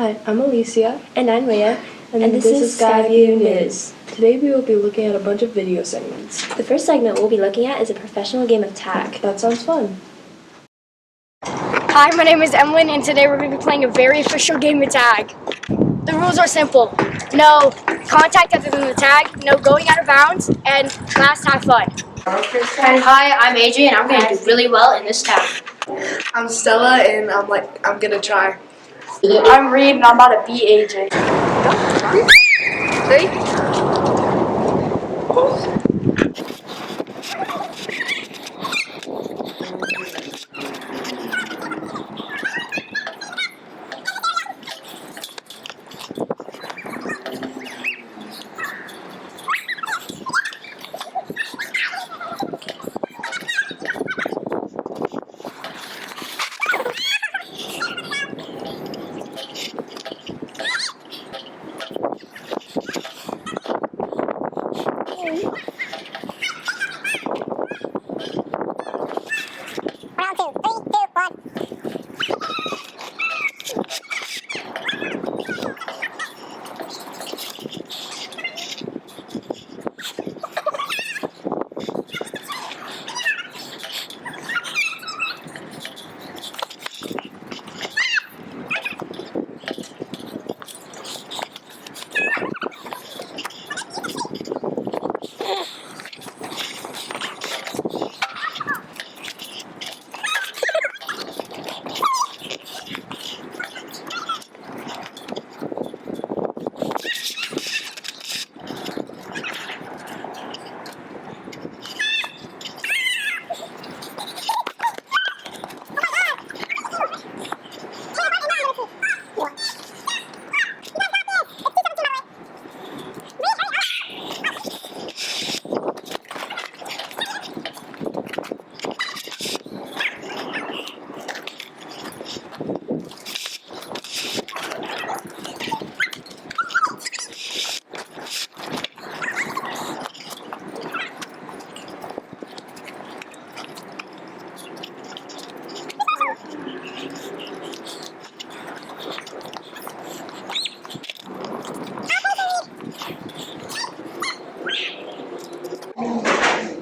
Hi, I'm Elycia. And I'm Leah. And this is Skyview News. Today we will be looking at a bunch of video segments. The first segment we'll be looking at is a professional game of tag. That sounds fun. Hi, my name is Emmalin, and today we're going to be playing a very official game of tag. The rules are simple. No contact other than the tag, no going out of bounds, and last have fun. Hi, I'm AJ, and I'm going to do really well in this tag. I'm Stella, and I'm gonna try. I'm Reed, and I'm about to beat AJ.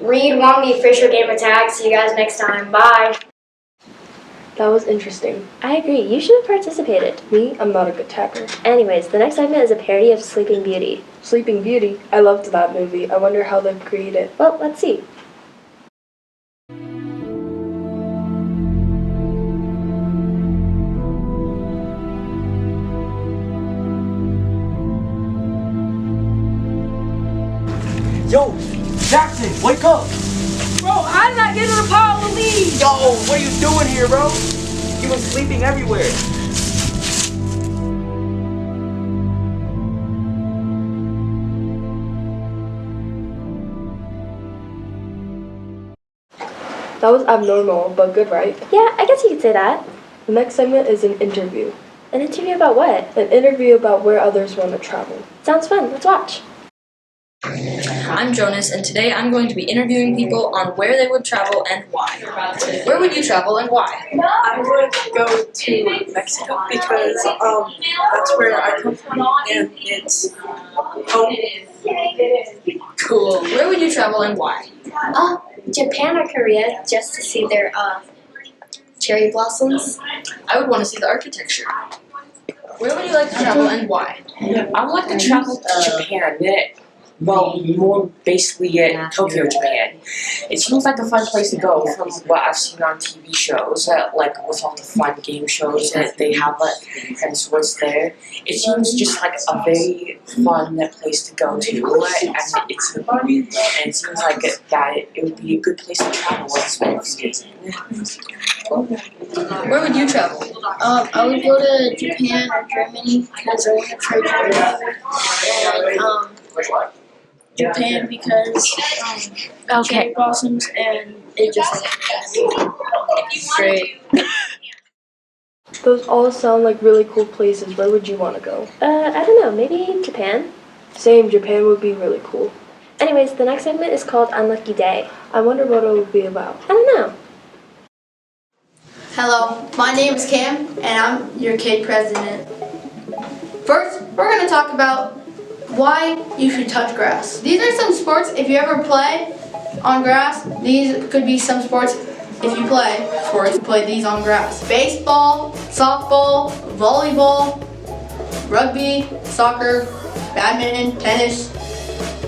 Reed won the official game of tag. See you guys next time. Bye. That was interesting. I agree, you should have participated. Me, I'm not a good tagger. Anyways, the next segment is a parody of Sleeping Beauty. Sleeping Beauty? I loved that movie. I wonder how they've created it. Well, let's see. Yo, Jackson, wake up! Bro, how did I get in the pile of leaves? Yo, what are you doing here, bro? You been sleeping everywhere. That was abnormal, but good, right? Yeah, I guess you could say that. The next segment is an interview. An interview about what? An interview about where others want to travel. Sounds fun, let's watch. I'm Jonas, and today I'm going to be interviewing people on where they would travel and why. Where would you travel and why? I would go to Mexico because that's where I come from and it's home. Cool. Where would you travel and why? Japan or Korea, just to see their cherry blossoms. I would want to see the architecture. Where would you like to travel and why? I would like to travel to Japan. Well, more basically Tokyo, Japan. It seems like a fun place to go from what I've seen on TV shows, like with all the fun game shows that they have and sorts there. It seems just like a very fun place to go to, and it seems like that it would be a good place to travel as well. Where would you travel? I would go to Japan or Germany because I want to try Germany. And Japan because cherry blossoms and it just Great. Those all sound like really cool places. Where would you want to go? I don't know, maybe Japan? Same, Japan would be really cool. Anyways, the next segment is called Unlucky Day. I wonder what it would be about. I don't know. Hello, my name is Cam, and I'm your kid president. First, we're going to talk about why you should touch grass. These are some sports, if you ever play on grass, these could be some sports if you play these on grass. Baseball, softball, volleyball, rugby, soccer, badminton, tennis.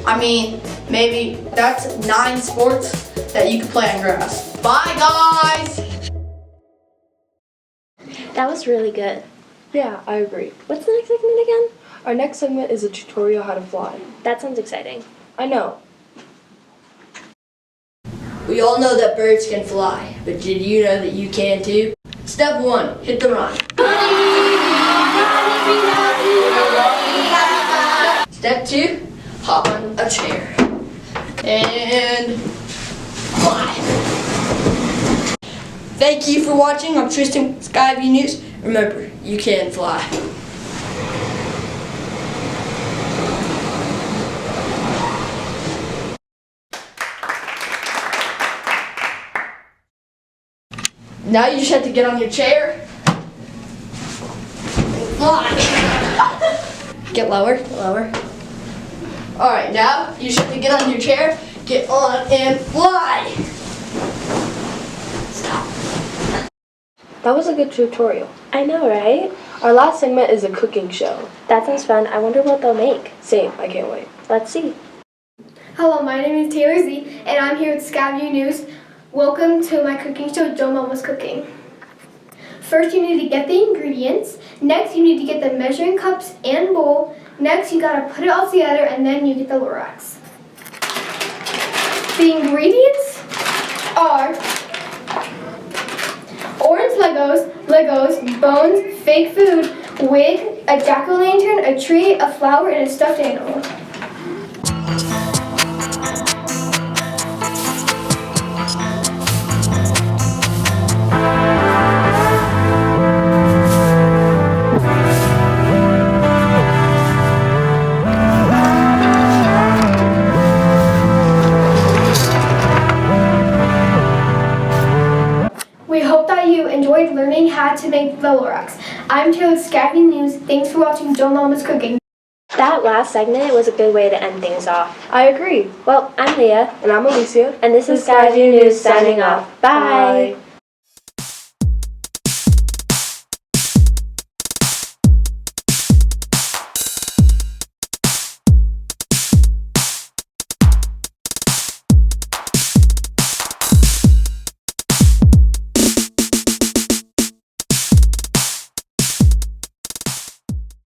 I mean, maybe that's 9 sports that you can play on grass. Bye, guys! That was really good. Yeah, I agree. What's the next segment again? Our next segment is a tutorial how to fly. That sounds exciting. I know. We all know that birds can fly, but did you know that you can too? Step 1, hit the run. Step 2, hop on a chair. And fly. Thank you for watching. I'm Triston, Skyview News. Remember, you can fly. Now you just have to get on your chair and fly. Get lower, get lower. Alright, now you just have to get on your chair, get on and fly. Stop. That was a good tutorial. I know, right? Our last segment is a cooking show. That sounds fun. I wonder what they'll make. Same, I can't wait. Let's see. Hello, my name is Taylor Z, and I'm here with Skyview News. Welcome to my cooking show, Joe Mama's Cooking. First, you need to get the ingredients. Next, you need to get the measuring cups and bowl. Next, you gotta put it all together, and then you get the Lorax. The ingredients are orange Legos, bones, fake food, wig, a jack-o'-lantern, a tree, a flower, and a stuffed animal. We hope that you enjoyed learning how to make the Lorax. I'm Taylor with Skyview News. Thanks for watching Joe Mama's Cooking. That last segment was a good way to end things off. I agree. Well, I'm Leah. And I'm Elycia. And this is Skyview News signing off. Bye.